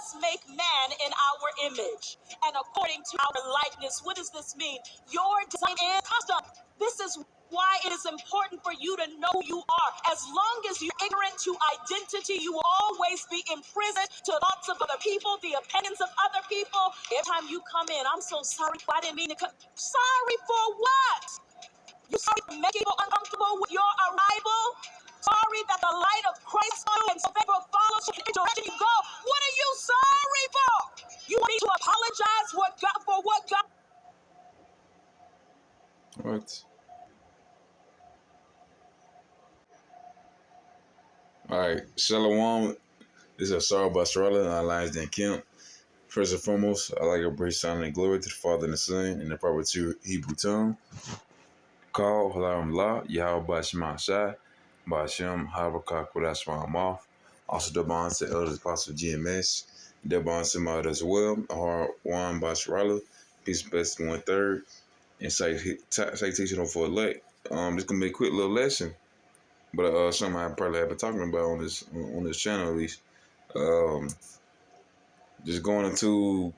us make man in our image and according to our likeness. What does this mean? Your design and custom. This is why it is important for you to know who you are. As long as you're ignorant to identity, you will always be imprisoned to thoughts of other people, the opinions of other people. Every time you come in, I'm so sorry, I didn't mean to come. Sorry for what? You sorry for making people uncomfortable with your arrival? Sorry that the light of Christ on you and so favor follows you in the direction you go. What are you sorry for? You need to apologize for what God. What? All right, Shalom. This is Sarah Bastrala and our Lions Den Kemp. First and foremost, I like to bring honor and glory to the Father and the Son in the proper Hebrew tongue. Call Halam La, Yahweh Bashma Shai, Bashem, Habakak, Kodashma Moth. Also, the bond to Elders Apostle GMS. The bond to my as well. Ahar Juan Basrala, peace best 1/3. And citation for elect. This gonna be a quick little lesson, but something I probably have been talking about on this channel at least. Just going into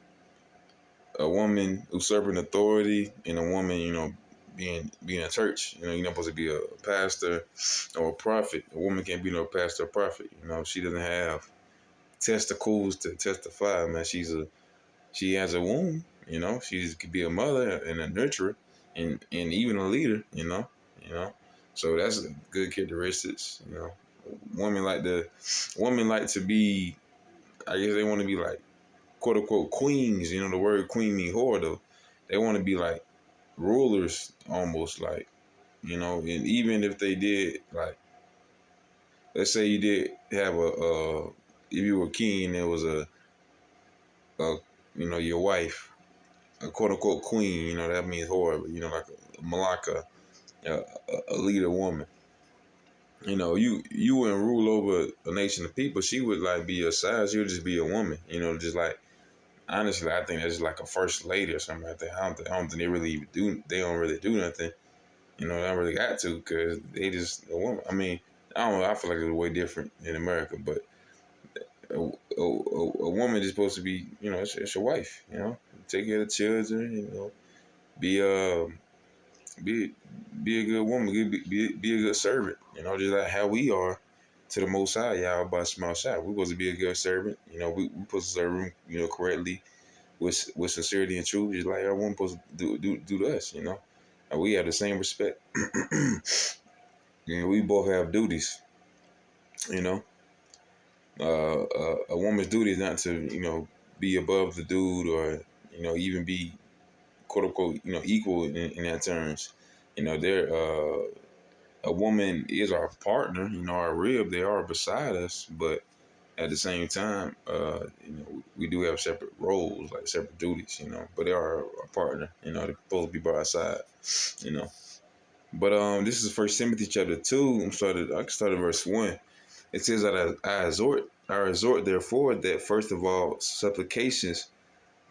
a woman usurping authority and a woman, being a church. You're not supposed to be a pastor or a prophet. A woman can't be no pastor or prophet. She doesn't have testicles to testify. Man, she has a womb. She could be a mother and a nurturer and even a leader. So that's good characteristics. Women like to be. I guess they want to be like quote unquote queens. The word queen mean whore though. They want to be like rulers almost like, and even if they did like, let's say you did have if you were king, there was a your wife, a quote unquote queen, that means whore, like a malaka, a leader woman. You wouldn't rule over a nation of people. She would like be your size. You would just be a woman, just like. Honestly, I think that's like a first lady or something like that. I don't think they really even do. They don't really do nothing. They don't really got to because they just a woman. I mean, I don't know. I feel like it's way different in America, but a woman is supposed to be, it's your wife. Take care of the children. Be be be a good woman. Be a good servant. Just like how we are to the Most High, y'all by small shot. We're supposed to be a good servant. We supposed to serve him, correctly with sincerity and truth, just like everyone supposed to do to us. And we have the same respect. We both have duties. A woman's duty is not to be above the dude or even be quote unquote equal in that terms. They're a woman is our partner, our rib. They are beside us, but at the same time, we do have separate roles, like separate duties, but they are a partner, they're supposed to be by our side, But this is First Timothy chapter 2. I can start at verse 1. It says that I resort therefore that first of all supplications,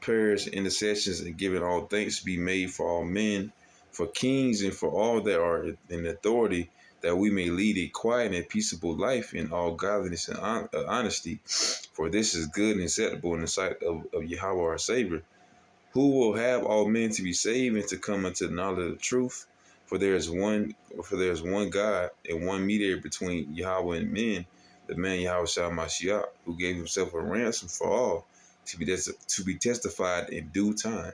prayers, intercessions, and giving all thanks be made for all men, for kings, and for all that are in authority, that we may lead a quiet and peaceable life in all godliness and honesty. For this is good and acceptable in the sight of Yahweh our Savior, who will have all men to be saved and to come unto the knowledge of the truth. For there is one God and one mediator between Yahweh and men, the man Yahweh Shah Mashiach, who gave himself a ransom for all, to be testified in due time.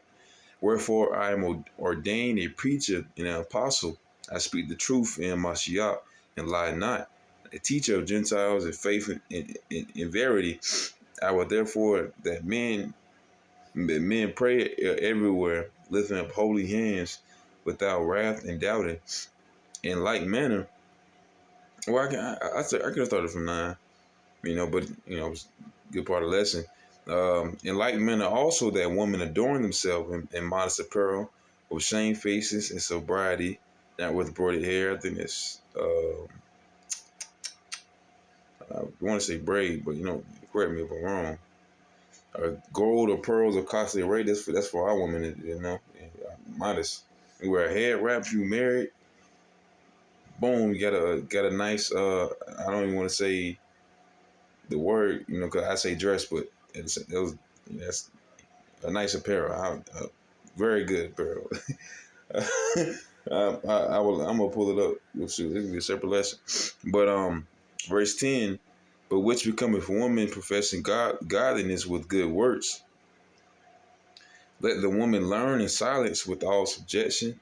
Wherefore I am ordained a preacher and an apostle. I speak the truth in Mashiach and lie not, a teacher of Gentiles in faith and in verity. I will therefore that men pray everywhere, lifting up holy hands without wrath and doubting. In like manner, well, I could have started from 9, but it was a good part of the lesson. In like manner, also that women adorn themselves in modest apparel, with shamefacedness and sobriety, not with braided hair. I think it's I want to say braid, but correct me if I'm wrong. Gold or pearls or costly array. That's for our women, modest. You wear a head wrap if you married. Boom, you got a nice. I don't even want to say the word, because I say dress, but that's a nice apparel. Very good apparel. I'm gonna pull it up. This will be a separate lesson. But verse 10. But which becometh woman professing godliness with good works, let the woman learn in silence with all subjection.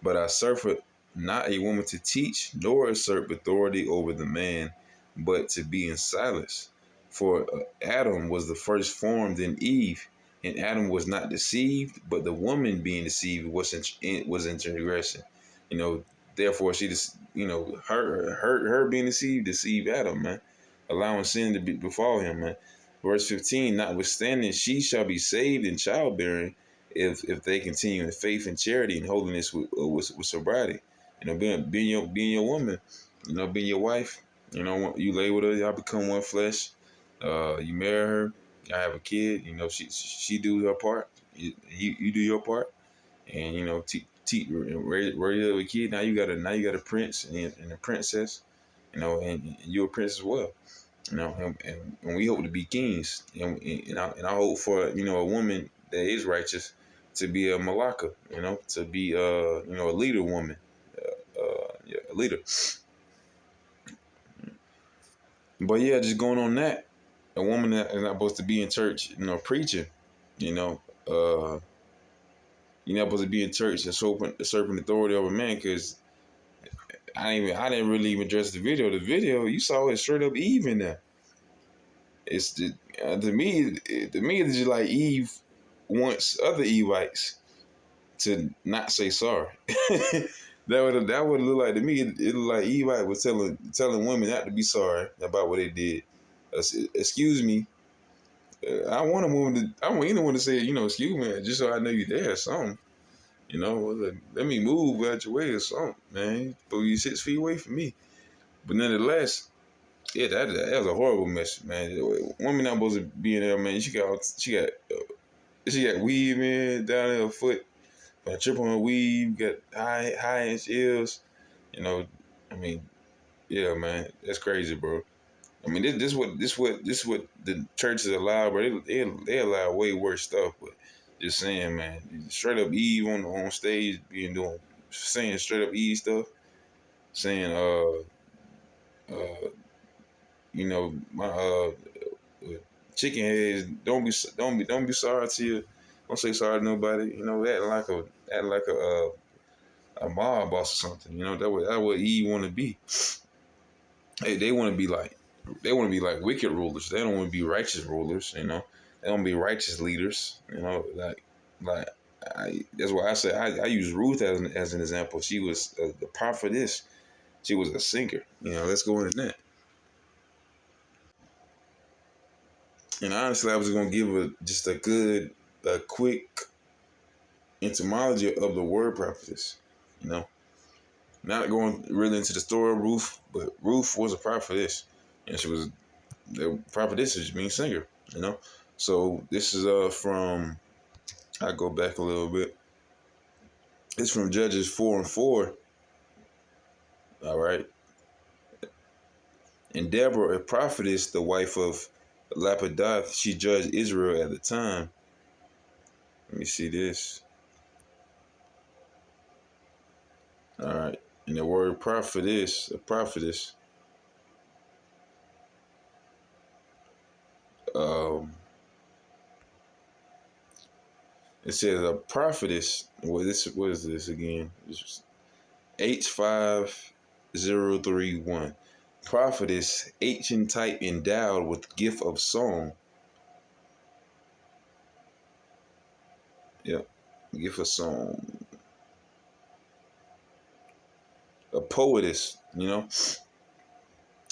But I suffer not a woman to teach, nor usurp authority over the man, but to be in silence. For Adam was the first formed in Eve, and Adam was not deceived, but the woman being deceived was in transgression. You know, therefore she just, her being deceived Adam, man, allowing sin to befall him, man. Verse 15, notwithstanding, she shall be saved in childbearing if they continue in faith and charity and holiness with sobriety. Being your woman, being your wife. You lay with her, y'all become one flesh. You marry her, y'all have a kid. She do her part. You do your part, and raise up a kid. Now you got a prince and a princess. And you're a prince as well. And we hope to be kings, and I hope for a woman that is righteous to be a malaka, to be a leader woman, yeah, a leader. But yeah, just going on that, a woman that is not supposed to be in church, preaching, you're not supposed to be in church and usurping authority over man, because I didn't really even address the video. The video, you saw it straight up Eve in there. It's to me, it's just like Eve wants other Evites to not say sorry. that would look like to me. It looked like Evite was telling women not to be sorry about what they did. Excuse me. I want a woman to. I want anyone to say, excuse me, just so I know you're there or something. Let me move out your way or something, man. But you 6 feet away from me. But nonetheless, yeah, that was a horrible message, man. Woman not supposed to be in there, man. She got weave in down in her foot, a trip on her weave, got high inch heels. I mean, yeah, man, that's crazy, bro. I mean, this what the churches allow, bro. They allow way worse stuff, but just saying, man, straight up Eve on stage saying straight up Eve stuff, saying my chicken heads, don't be sorry to you. Don't say sorry to nobody. Act like a mob boss or something. That what Eve want to be. Hey, they want to be like wicked rulers. They don't want to be righteous rulers. They don't be righteous leaders. Like that's why I say I use Ruth as an example. She was the prophetess. She was a singer. Let's go into that. And honestly, I was going to give just a quick etymology of the word prophetess. Not going really into the story of Ruth, but Ruth was a prophetess, and she was the prophetess, which means singer. So this is from. I go back a little bit. It's from Judges 4:4. All right. And Deborah, a prophetess, the wife of Lapidoth, she judged Israel at the time. Let me see this. All right. And the word prophetess, a prophetess, it says a prophetess. What is this again? H5031. Prophetess, ancient type endowed with gift of song. Yep, gift of song. A poetess,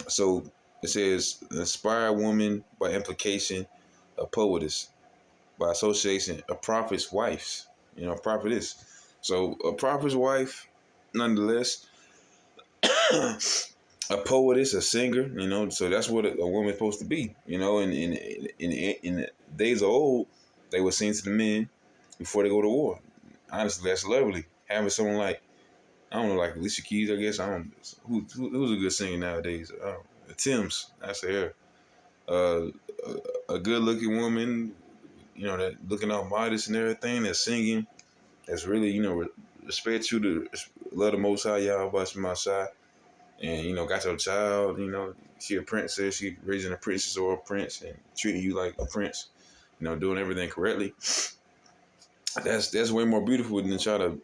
So it says inspired woman, by implication, a poetess, by association, a prophet's wife. Prophetess. So a prophet's wife, nonetheless. A poetess, a singer, so that's what a woman's supposed to be, in the days of old, they would sing to the men before they go to war. Honestly, that's lovely. Having someone like, I don't know, like Alicia Keys, I guess. I don't who's a good singer nowadays. Tim's, I say her. A a good looking woman, that looking all modest and everything, that's singing, that's really, respect you, to love the Most High, Yahweh Shema Shai, and, got your child, she a princess, she raising a princess or a prince and treating you like a prince, doing everything correctly. That's way more beautiful than try to,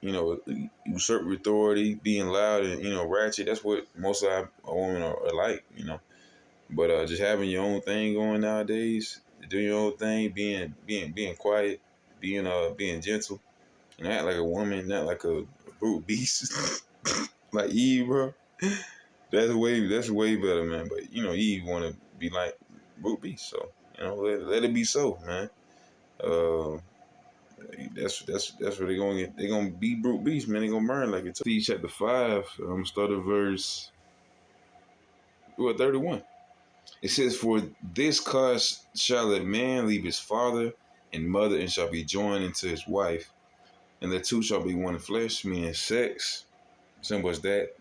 usurp authority, being loud and, ratchet. That's what most of our women are like. But just having your own thing going nowadays, doing your own thing, being quiet, being gentle, and act like a woman, not like a brute beast, like Eve, bro. That's way better, man. But Eve want to be like brute beast, so let it be so, man. Uh, that's where they gonna get. They gonna be brute beast, man. They gonna burn like it. Ephesians chapter 5. Start at verse 31. It says, "For this cause shall a man leave his father and mother, and shall be joined into his wife, and the two shall be one flesh," meaning sex. Simple as that.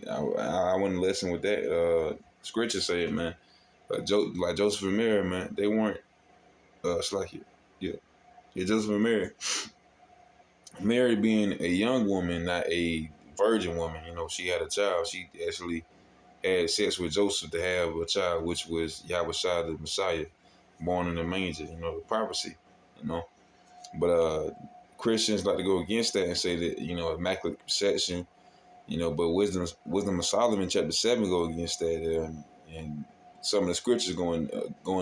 I wouldn't listen with that. Scripture say it, man. Like Joseph and Mary, man. They weren't. It's like yeah, Joseph and Mary. Mary being a young woman, not a virgin woman. She had a child. She actually had sex with Joseph to have a child, which was Yahweh Shai, the Messiah, born in the manger, the prophecy, you know. But Christians like to go against that and say that, immaculate conception, but wisdom of Solomon chapter 7 go against that, and some of the scriptures going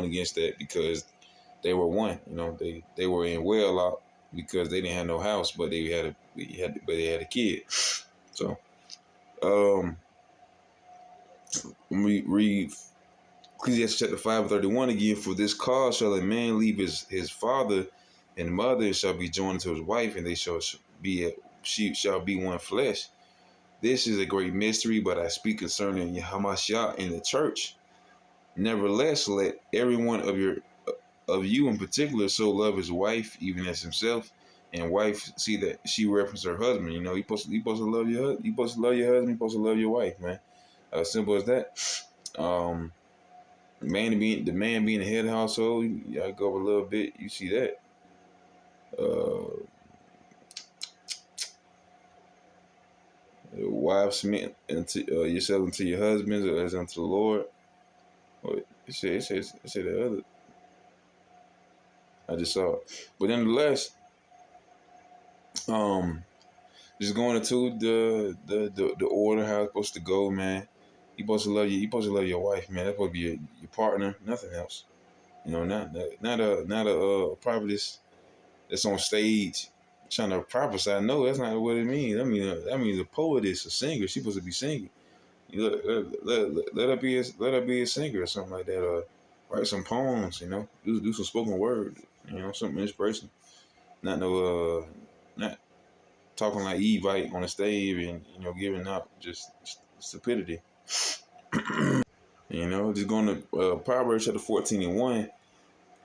against that because they were one, they were in wedlock because they didn't have no house, but they had a kid. So when we read Ecclesiastes chapter 5:31 again, "For this cause shall a man leave his father and mother, and shall be joined to his wife, and she shall be one flesh. This is a great mystery, but I speak concerning Yahamashiach in the church. Nevertheless, let every one of you in particular so love his wife even as himself, and wife see that she references her husband. You supposed to love your husband. You supposed to love your husband. You supposed to love your wife, man. Simple as that. The man being the head of the household. I go up a little bit. You see that. Wives submit unto yourself unto your husbands as unto the Lord. It said the other. I just saw it. But nonetheless, just going into the order how it's supposed to go, man. You supposed to love your wife, man. That's supposed to be your partner, nothing else. Not a prophetess that's on stage trying to prophesy. No, that's not what it means. That means a poetess, a singer. She's supposed to be singing. Let her be a singer or something like that. Write some poems. Do some spoken word. Something inspirational. Not talking like Evite on the stage and giving up just stupidity. Just going to Proverbs chapter 14:1.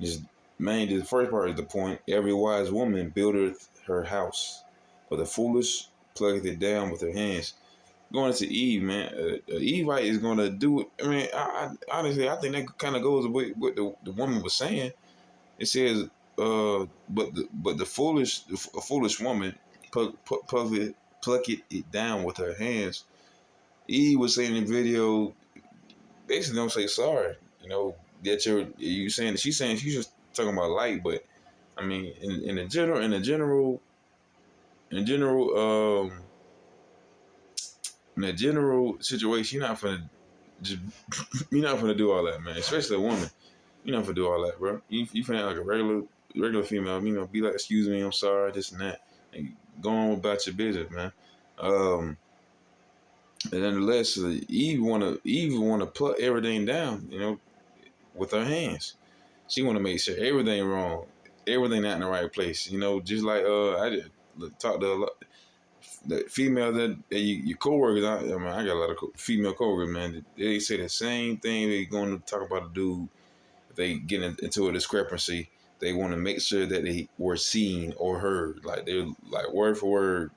Just the first part is the point. Every wise woman buildeth her house, but the foolish plucketh it down with her hands. Going into Eve, man, Evite is going to do it. I mean, honestly, I think that kind of goes with what the woman was saying. It says, but the foolish woman pluck it down with her hands. Eve was saying in the video, basically don't say sorry. That you saying she's just talking about light, but I mean in the general situation, you're not gonna do all that, man. Especially a woman, you're not gonna do all that, bro. You finna act like a regular female, be like, excuse me, I'm sorry, this and that, and go on about your business, man. And nonetheless, Eve wanna put everything down, with her hands. She wanna make sure everything wrong, everything not in the right place. Just like I just talked to a lot, the female that your coworkers. I got a lot of female coworkers, man. They say the same thing. They going to talk about a dude. If they get into a discrepancy, they want to make sure that they were seen or heard. Like they're like word for word.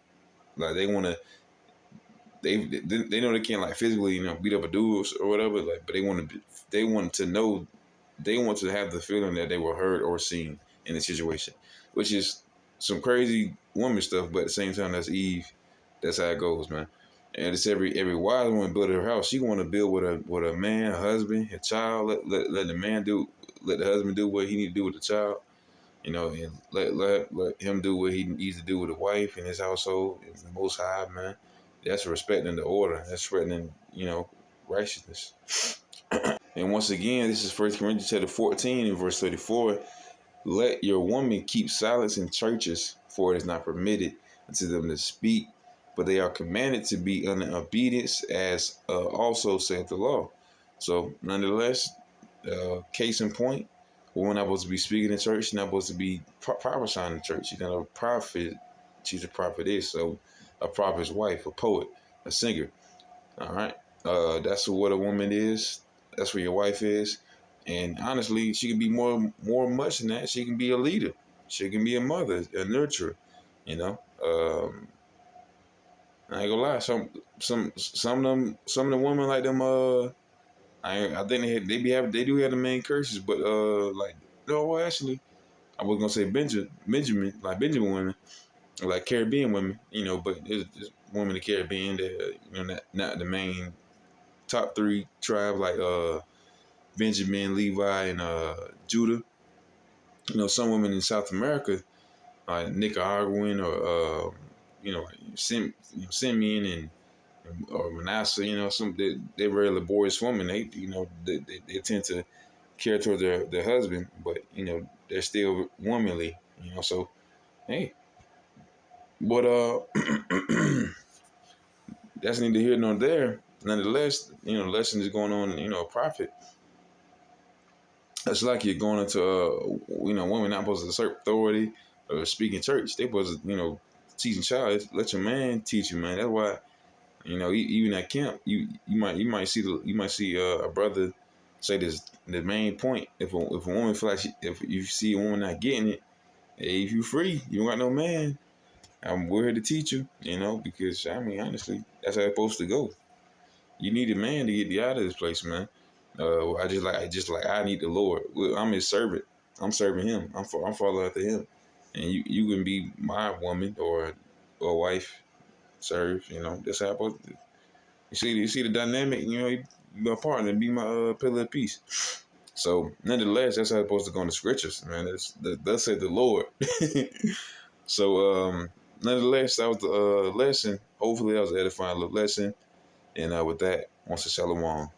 Like they want to. They know they can't like physically beat up a dude or whatever. Like, but they want to know they want to have the feeling that they were heard or seen in the situation, which is some crazy woman stuff. But at the same time, that's Eve. That's how it goes, man. And it's every wise woman build her house. She want to build with a man, a husband, a child. Let the man do, let the husband do what he need to do with the child. You know, and let him do what he needs to do with the wife and his household. And the Most High, man. That's respecting the order. That's respecting, righteousness. And once again, this is First Corinthians chapter 14 and verse 34. Let your woman keep silence in churches, for it is not permitted unto them to speak, but they are commanded to be under obedience, as also saith the law. So, nonetheless, case in point, we're not supposed to be speaking in church. You're not supposed to be prophesying in church. You're not a prophet. She's a prophetess. So, a prophet's wife, a poet, a singer. All right. That's what a woman is. That's what your wife is. And honestly, she can be much than that. She can be a leader. She can be a mother, a nurturer. You know. I ain't gonna lie. Some of the women like them. I think they do have the main curses, but like no, well actually, I was gonna say Benjamin women, like Caribbean women. You know, but it's women in the Caribbean that not the main top three tribes like Benjamin, Levi, and Judah. You know, some women in South America, like Nicaraguan or like Simeon and or Manasseh. You know, they're very laborious women. They tend to care towards their husband, but they're still womanly. So hey, but that's neither here nor there. Nonetheless, lesson is going on. A prophet. It's like you're going into, women not supposed to assert authority or speak in church. They supposed to, teaching child. Let your man teach you, man. That's why, even at camp, you might see a brother say this the main point. If a woman feel like if you see a woman not getting it, hey, if you free, you don't got no man. We're here to teach you, because honestly, that's how it's supposed to go. You need a man to get you out of this place, man. I need the Lord. I'm His servant. I'm serving Him. I'm following after Him, and you can be my woman or wife. Serve. That's how I'm supposed to do. You see the dynamic. You be my partner, be my pillar of peace. So nonetheless, that's how it's supposed to go in the scriptures, man. That's said the Lord. So nonetheless, that was the lesson. Hopefully, that was an edifying little lesson. And with that, once a shalom.